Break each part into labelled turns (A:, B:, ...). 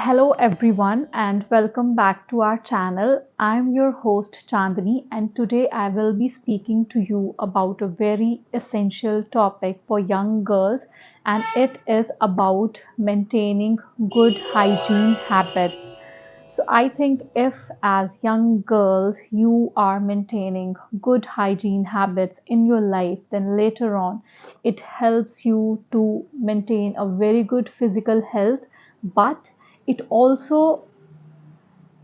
A: Hello everyone and welcome back to our channel. I'm your host Chandni and today I will be speaking to you about a very essential topic for young girls, and it is about maintaining good hygiene habits. So I think if as young girls you are maintaining good hygiene habits in your life, then later on it helps you to maintain a very good physical health, but it also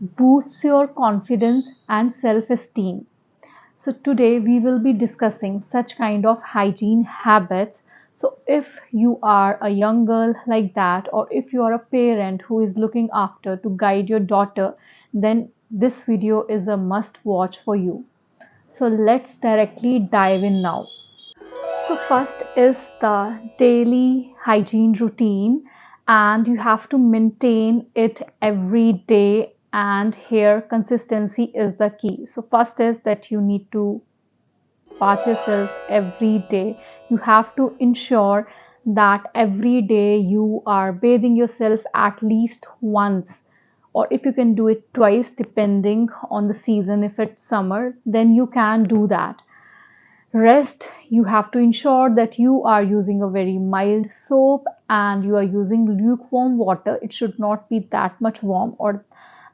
A: boosts your confidence and self-esteem. So today we will be discussing such kind of hygiene habits. So if you are a young girl like that, or if you are a parent who is looking after to guide your daughter, then this video is a must watch for you. So let's directly dive in now. So first is the daily hygiene routine, and you have to maintain it every day, and here consistency is the key. So first is that you need to bath yourself every day. You have to ensure that every day you are bathing yourself at least once, or if you can do it twice depending on the season. If it's summer, then you can do that. Rest, you have to ensure that you are using a very mild soap and you are using lukewarm water. It should not be that much warm or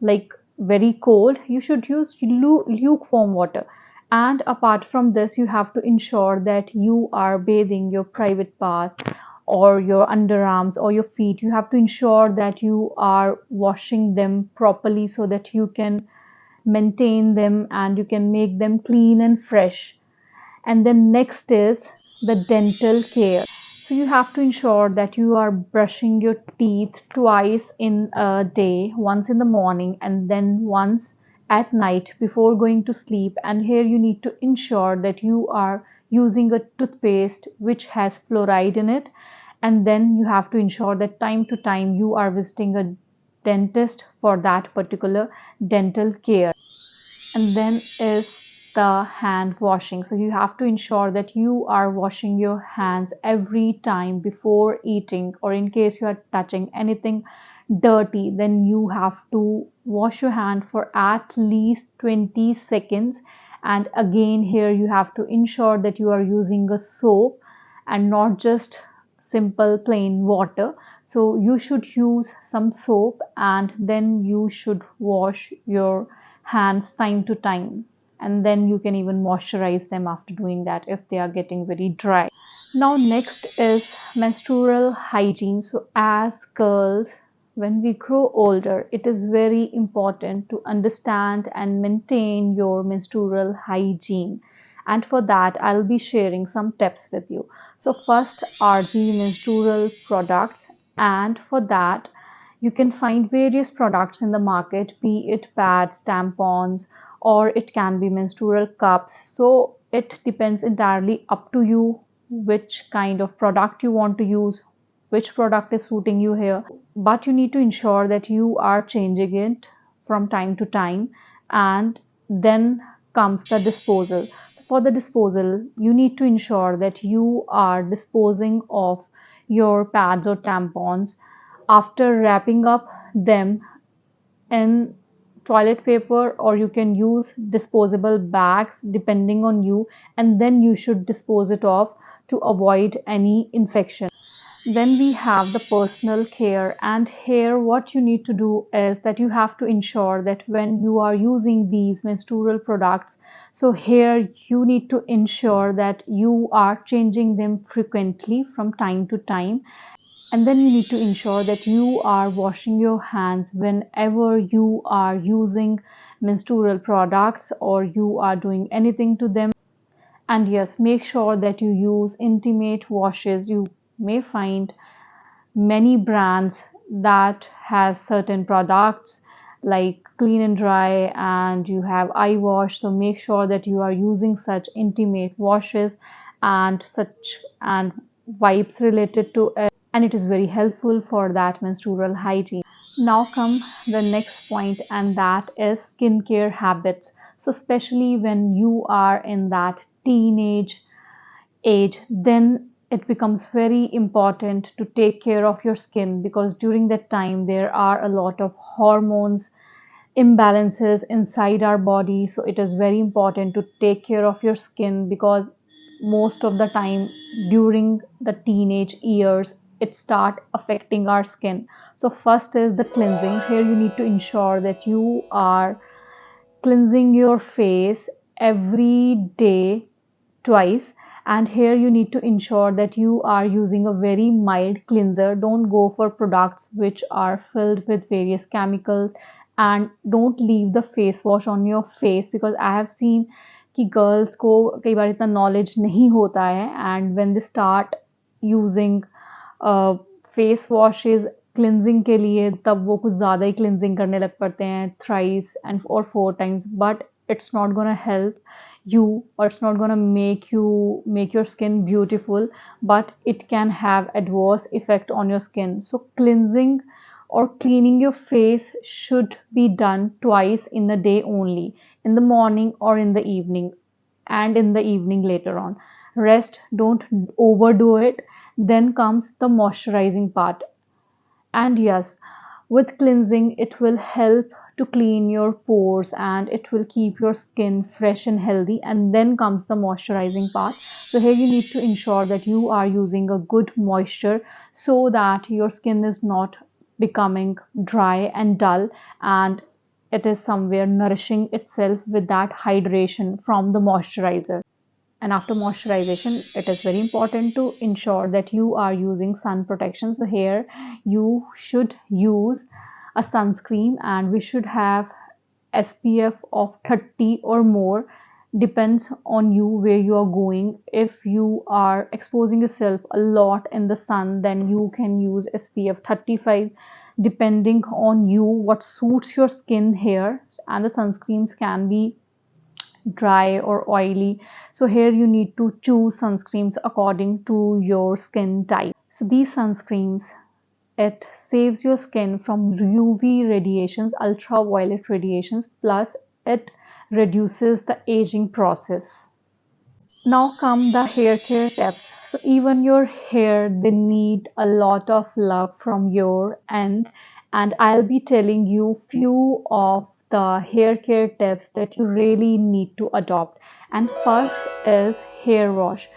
A: like very cold. You should use lukewarm water. And apart from this, you have to ensure that you are bathing your private part or your underarms or your feet. You have to ensure that you are washing them properly so that you can maintain them and you can make them clean and fresh. And then next is the dental care. So you have to ensure that you are brushing your teeth twice in a day, once in the morning and then once at night before going to sleep. And here you need to ensure that you are using a toothpaste which has fluoride in it. And then you have to ensure that time to time you are visiting a dentist for that particular dental care. And then is the hand washing. So you have to ensure that you are washing your hands every time before eating, or in case you are touching anything dirty, then you have to wash your hand for at least 20 seconds. And again, here you have to ensure that you are using a soap and not just simple plain water. So you should use some soap and then you should wash your hands time to time, and then you can even moisturize them after doing that if they are getting very dry. Now next is menstrual hygiene. So as girls, when we grow older, it is very important to understand and maintain your menstrual hygiene, and for that I'll be sharing some tips with you. So first are the menstrual products, and for that you can find various products in the market, be it pads, tampons, or it can be menstrual cups. So it depends entirely up to you which kind of product you want to use, which product is suiting you here. But you need to ensure that you are changing it from time to time. And then comes the disposal. For the disposal, you need to ensure that you are disposing of your pads or tampons after wrapping up them in toilet paper, or you can use disposable bags depending on you, and then you should dispose it off to avoid any infection. Then we have the personal care, and here what you need to do is that you have to ensure that when you are using these menstrual products, so here you need to ensure that you are changing them frequently from time to time. And then you need to ensure that you are washing your hands whenever you are using menstrual products or you are doing anything to them. And yes, make sure that you use intimate washes. You may find many brands that has certain products like clean and dry, and you have eye wash. So make sure that you are using such intimate washes and such and wipes related to it, and it is very helpful for that menstrual hygiene. Now come the next point, and that is skincare habits. So especially when you are in that teenage age, then it becomes very important to take care of your skin, because during that time there are a lot of hormones imbalances inside our body. So it is very important to take care of your skin, because most of the time during the teenage years it start affecting our skin. So first is the cleansing. Here you need to ensure that you are cleansing your face every day twice. And here you need to ensure that you are using a very mild cleanser. Don't go for products which are filled with various chemicals, and don't leave the face wash on your face, because I have seen कि girls को कई बार इतना knowledge नहीं होता है, and when they start using face washes cleansing के लिए, तब वो कुछ ज़्यादा ही क्लिनजिंग करने लग पड़ते हैं, थ्राइस एंड और 4 times, but it's not gonna help you, or it's not gonna make your skin beautiful, but it can have adverse effect on your skin. So cleansing or cleaning your face should be done twice in a day only, in the morning or in the evening, and in the evening later on. Rest, don't overdo it. Then comes the moisturizing part. And yes, with cleansing, it will help to clean your pores and it will keep your skin fresh and healthy. And then comes the moisturizing part. So, here you need to ensure that you are using a good moisture, so that your skin is not becoming dry and dull, and it is somewhere nourishing itself with that hydration from the moisturizer. And after moisturization, it is very important to ensure that you are using sun protection. So here you should use a sunscreen, and we should have SPF of 30 or more. Depends on you where you are going. If you are exposing yourself a lot in the sun, then you can use SPF 35, depending on you what suits your skin here. And the sunscreens can be dry or oily. So here you need to choose sunscreens according to your skin type. So these sunscreens, it saves your skin from UV radiations, ultraviolet radiations, plus it reduces the aging process. Now come the hair care tips. So even your hair, they need a lot of love from your end, and I'll be telling you few of the hair care tips that you really need to adopt. And first is hair wash.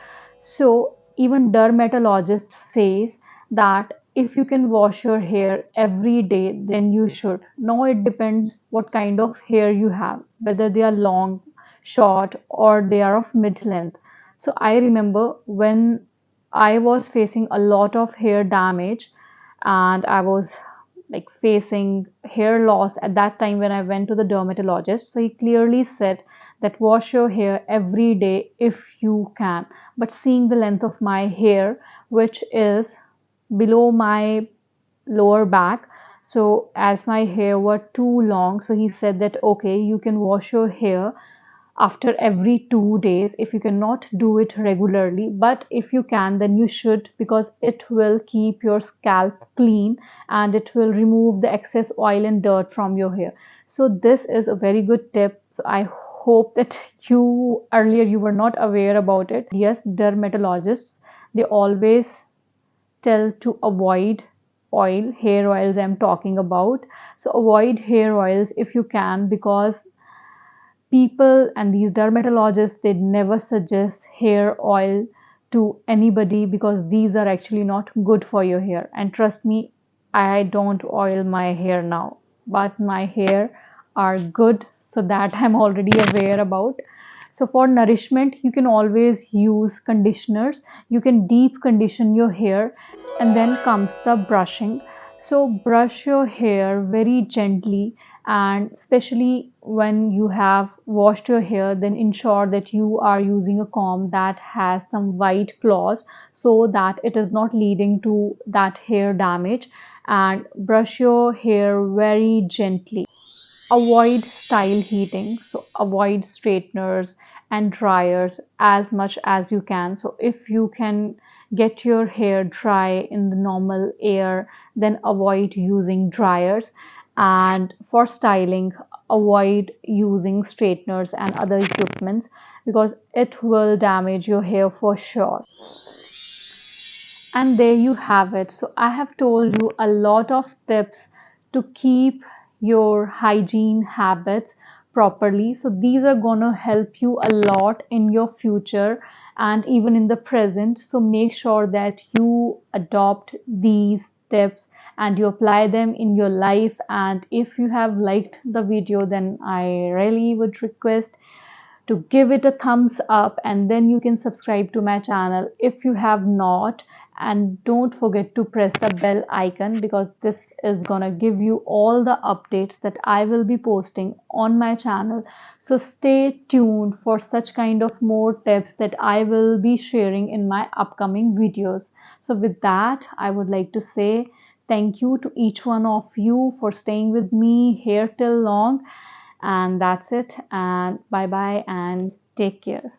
A: So even dermatologist says that if you can wash your hair every day, then you should. Now it depends what kind of hair you have, whether they are long, short, or they are of mid length. So I remember when I was facing a lot of hair damage, and I was like facing hair loss at that time when I went to the dermatologist. So he clearly said that wash your hair every day if you can. But seeing the length of my hair, which is below my lower back, so as my hair were too long, so he said that okay, you can wash your hair after every 2 days if you cannot do it regularly, but if you can, then you should, because it will keep your scalp clean and it will remove the excess oil and dirt from your hair. So this is a very good tip. So I hope that you earlier you were not aware about it. Yes, dermatologists, they always tell to avoid hair oils I'm talking about. So avoid hair oils if you can, because people and these dermatologists, they never suggest hair oil to anybody, because these are actually not good for your hair. And trust me, I don't oil my hair now, but my hair are good, so that I'm already aware about. So for nourishment, you can always use conditioners. You can deep condition your hair. And then comes the brushing. So brush your hair very gently, and especially when you have washed your hair, then ensure that you are using a comb that has some white claws, so that it is not leading to that hair damage. And brush your hair very gently. Avoid style heating, so avoid straighteners and dryers as much as you can. So if you can get your hair dry in the normal air, then avoid using dryers. And for styling, avoid using straighteners and other equipments, because it will damage your hair for sure. And there you have it. So I have told you a lot of tips to keep your hygiene habits properly. So these are going to help you a lot in your future and even in the present. So make sure that you adopt these tips and you apply them in your life. And if you have liked the video, then I really would request to give it a thumbs up, and then you can subscribe to my channel if you have not. And don't forget to press the bell icon, because this is gonna give you all the updates that I will be posting on my channel. So stay tuned for such kind of more tips that I will be sharing in my upcoming videos. So with that, I would like to say thank you to each one of you for staying with me here till long. And that's it. And bye bye and take care.